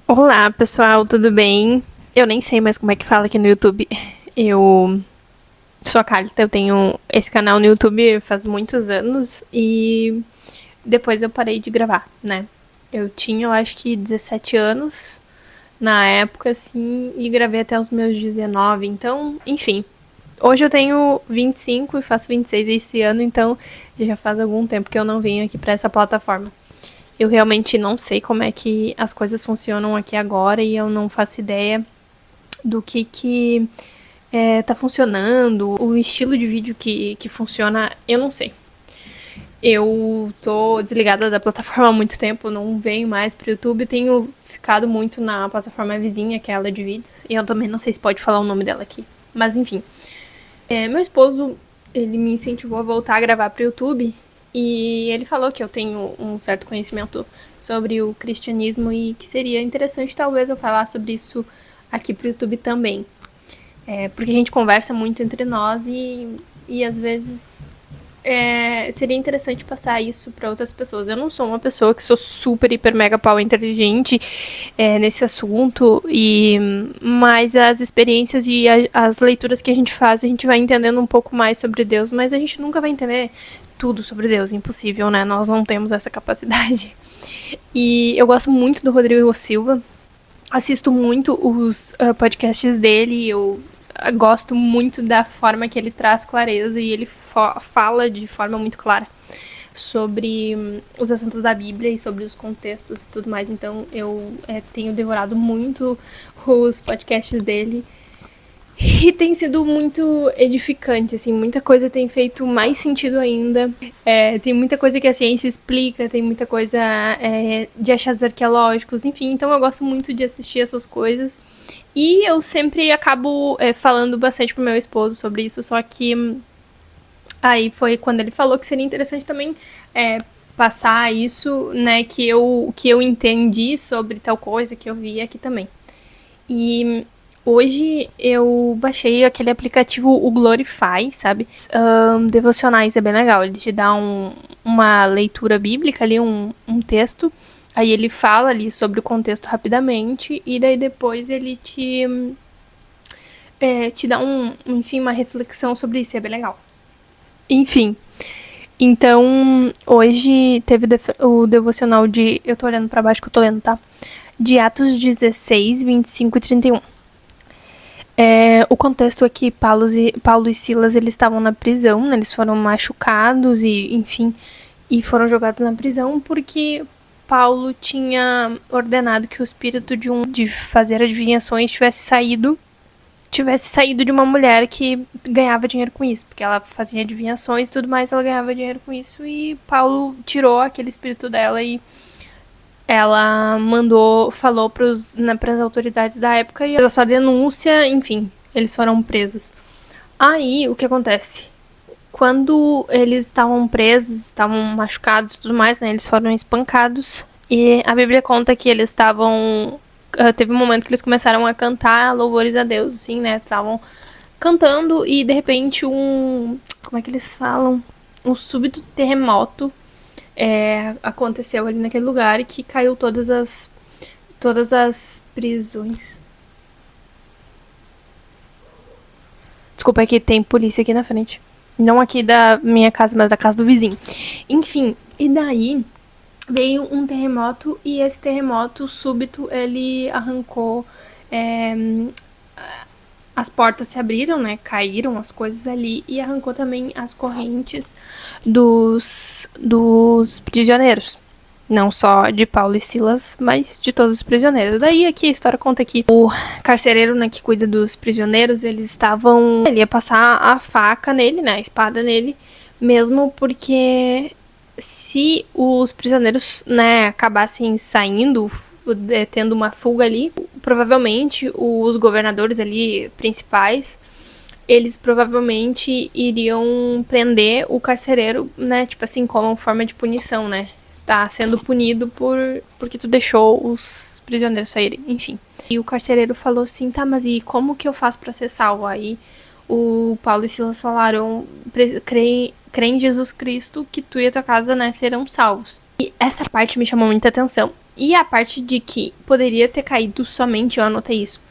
Olá, pessoal, tudo bem? Eu nem sei mais como é que fala aqui no YouTube. Eu sou a Carlita, eu tenho esse canal no YouTube faz muitos anos e depois eu parei de gravar, né? Eu tinha, eu acho que 17 anos na época, assim, e gravei até os meus 19, então, enfim. Hoje eu tenho 25 e faço 26 esse ano, então já faz algum tempo que eu não venho aqui pra essa plataforma. Eu realmente não sei como é que as coisas funcionam aqui agora e eu não faço ideia do que tá funcionando, o estilo de vídeo que funciona, eu não sei. Eu tô desligada da plataforma há muito tempo, não venho mais pro YouTube, tenho ficado muito na plataforma vizinha, que é ela de vídeos, e eu também não sei se pode falar o nome dela aqui. Mas enfim, meu esposo, ele me incentivou a voltar a gravar pro YouTube, e ele falou que eu tenho um certo conhecimento sobre o cristianismo e que seria interessante talvez eu falar sobre isso aqui pro YouTube também. Porque a gente conversa muito entre nós e às vezes seria interessante passar isso para outras pessoas. Eu não sou uma pessoa que sou super, hiper, mega pau inteligente nesse assunto, mas as experiências e as leituras que a gente faz, a gente vai entendendo um pouco mais sobre Deus, mas a gente nunca vai entender tudo sobre Deus, impossível, né? Nós não temos essa capacidade. E eu gosto muito do Rodrigo Silva, assisto muito os podcasts dele, eu gosto muito da forma que ele traz clareza e ele fala de forma muito clara sobre os assuntos da Bíblia e sobre os contextos e tudo mais. Então eu tenho devorado muito os podcasts dele e tem sido muito edificante, assim, muita coisa tem feito mais sentido ainda. Tem muita coisa que a ciência explica, tem muita coisa de achados arqueológicos, enfim, então eu gosto muito de assistir essas coisas. E eu sempre acabo falando bastante pro meu esposo sobre isso, só que aí foi quando ele falou que seria interessante também passar isso, né, que eu entendi sobre tal coisa que eu vi aqui também. E hoje eu baixei aquele aplicativo, o Glorify, sabe? Devocionais é bem legal, ele te dá uma leitura bíblica ali, um texto, aí ele fala ali sobre o contexto rapidamente, e daí depois ele te dá enfim, uma reflexão sobre isso, é bem legal. Enfim, então hoje teve o devocional de, eu tô olhando pra baixo que eu tô lendo, tá? De Atos 16, 25 e 31. O contexto é que Paulo e Silas, eles estavam na prisão, né? Eles foram machucados e, enfim, e foram jogados na prisão porque Paulo tinha ordenado que o espírito de fazer adivinhações tivesse saído de uma mulher que ganhava dinheiro com isso, porque ela fazia adivinhações e tudo mais, ela ganhava dinheiro com isso, e Paulo tirou aquele espírito dela e ela falou pras autoridades da época e essa denúncia, enfim, eles foram presos. Aí, o que acontece? Quando eles estavam presos, estavam machucados e tudo mais, né, eles foram espancados e a Bíblia conta que eles estavam... teve um momento que eles começaram a cantar louvores a Deus, assim, né, estavam cantando e de repente como é que eles falam? Um súbito terremoto aconteceu ali naquele lugar e que caiu todas as prisões. Desculpa, é que tem polícia aqui na frente. Não aqui da minha casa, mas da casa do vizinho. Enfim, e daí veio um terremoto e esse terremoto súbito, ele arrancou... as portas se abriram, né? Caíram as coisas ali e arrancou também as correntes dos prisioneiros. Não só de Paulo e Silas, mas de todos os prisioneiros. Daí aqui a história conta que o carcereiro, né, que cuida dos prisioneiros, eles estavam... Ele ia passar a faca nele, né, a espada nele, mesmo porque se os prisioneiros, né, acabassem saindo, tendo uma fuga ali, provavelmente os governadores ali porque eles provavelmente iriam prender o carcereiro, né, tipo assim, como forma de punição, né, tá sendo punido porque tu deixou os prisioneiros saírem, enfim. E o carcereiro falou assim, tá, mas e como que eu faço pra ser salvo? Aí o Paulo e Silas falaram, crê em Jesus Cristo que tu e a tua casa, né, serão salvos. E essa parte me chamou muita atenção, E a parte de que poderia ter caído somente, eu anotei isso,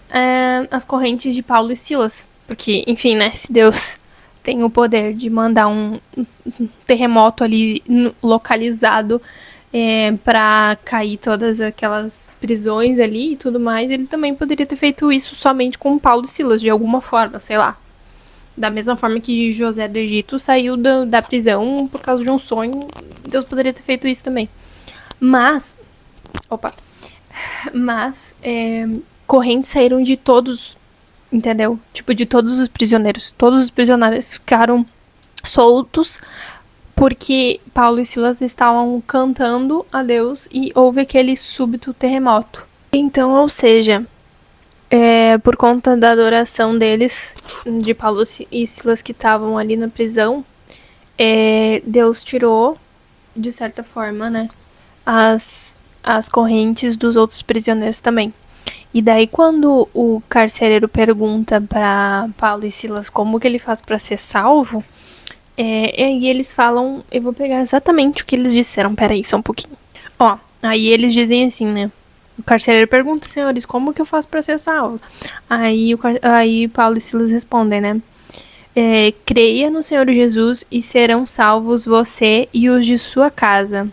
as correntes de Paulo e Silas. Porque, enfim, né, se Deus tem o poder de mandar um terremoto ali localizado para cair todas aquelas prisões ali e tudo mais, ele também poderia ter feito isso somente com Paulo e Silas, de alguma forma, sei lá. Da mesma forma que José do Egito saiu da prisão por causa de um sonho, Deus poderia ter feito isso também. Mas correntes saíram de todos, entendeu? Tipo, de todos os prisioneiros. Todos os prisioneiros ficaram soltos porque Paulo e Silas estavam cantando a Deus e houve aquele súbito terremoto. Então, ou seja, por conta da adoração deles, de Paulo e Silas que estavam ali na prisão, Deus tirou, de certa forma, né, as correntes dos outros prisioneiros também. E daí quando o carcereiro pergunta para Paulo e Silas como que ele faz para ser salvo, e eles falam, eu vou pegar exatamente o que eles disseram, peraí, só um pouquinho. Aí eles dizem assim, né, o carcereiro pergunta, senhores, como que eu faço para ser salvo? Aí Paulo e Silas respondem, né, creia no Senhor Jesus e serão salvos você e os de sua casa.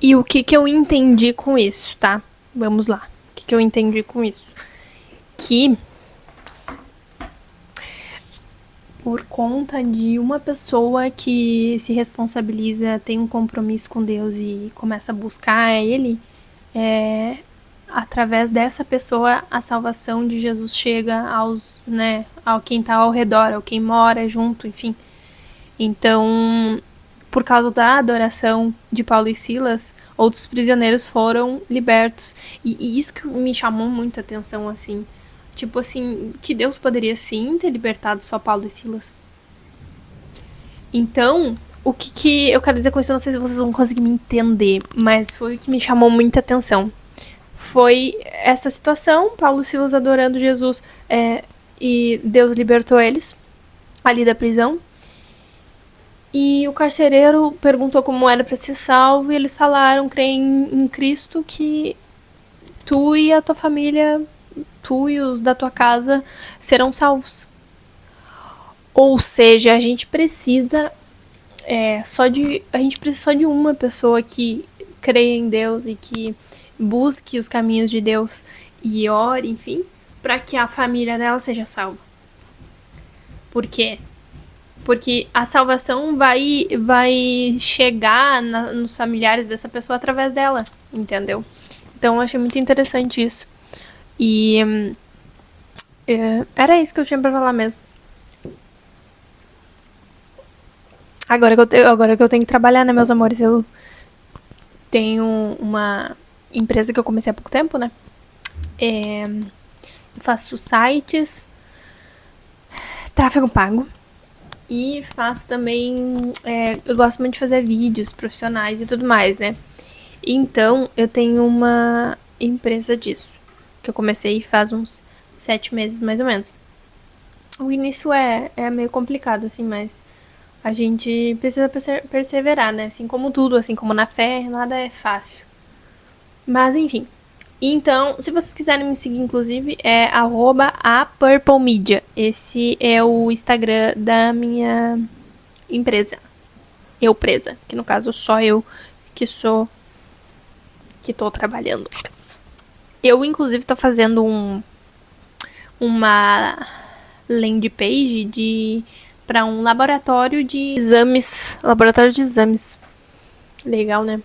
E o que eu entendi com isso, tá? Vamos lá. O que eu entendi com isso? Que por conta de uma pessoa que se responsabiliza, tem um compromisso com Deus e começa a buscar ele, através dessa pessoa a salvação de Jesus chega ao quem tá ao redor, ao quem mora junto, enfim. Então, por causa da adoração de Paulo e Silas, outros prisioneiros foram libertos. E isso que me chamou muita atenção, assim. Tipo assim, que Deus poderia sim ter libertado só Paulo e Silas. Então, o que eu quero dizer com isso, eu não sei se vocês vão conseguir me entender, mas foi o que me chamou muita atenção. Foi essa situação, Paulo e Silas adorando Jesus, e Deus libertou eles ali da prisão. E o carcereiro perguntou como era para ser salvo e eles falaram, creem em Cristo, que tu e a tua família, tu e os da tua casa serão salvos. Ou seja, a gente precisa só de uma pessoa que creia em Deus e que busque os caminhos de Deus e ore, enfim, para que a família dela seja salva. Por quê? Porque a salvação vai chegar nos familiares dessa pessoa através dela, entendeu? Então eu achei muito interessante isso. E era isso que eu tinha pra falar mesmo. Agora que eu tenho que trabalhar, né, meus amores? Eu tenho uma empresa que eu comecei há pouco tempo, né? Eu faço sites, tráfego pago. E faço também... eu gosto muito de fazer vídeos profissionais e tudo mais, né? Então, eu tenho uma empresa disso. Que eu comecei faz uns 7 meses, mais ou menos. O início é meio complicado, assim, mas a gente precisa perseverar, né? Assim como tudo, assim como na fé, nada é fácil. Mas, enfim. Então, se vocês quiserem me seguir, inclusive, é @apurplemedia. Esse é o Instagram da minha empresa. Eu presa, que no caso só eu que tô trabalhando. Eu, inclusive, tô fazendo uma landing page para um laboratório de exames. Laboratório de exames. Legal, né?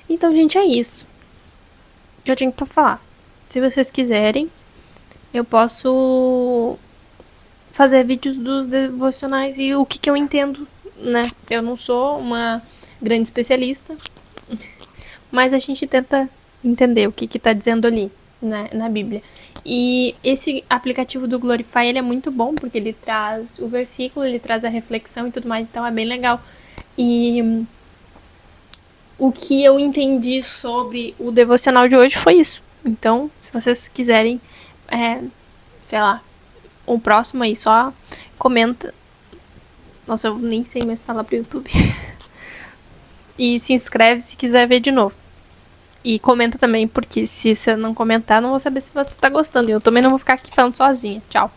Então, gente, é isso. Eu tinha pra falar. Se vocês quiserem, eu posso fazer vídeos dos devocionais e o que eu entendo, né? Eu não sou uma grande especialista, mas a gente tenta entender o que tá dizendo ali, né, na Bíblia. E esse aplicativo do Glorify, ele é muito bom, porque ele traz o versículo, ele traz a reflexão e tudo mais, então é bem legal. E o que eu entendi sobre o devocional de hoje foi isso. Então, se vocês quiserem, sei lá, o próximo aí, só comenta. Nossa, eu nem sei mais falar pro YouTube. E se inscreve se quiser ver de novo. E comenta também, porque se você não comentar, eu não vou saber se você tá gostando. E eu também não vou ficar aqui falando sozinha. Tchau.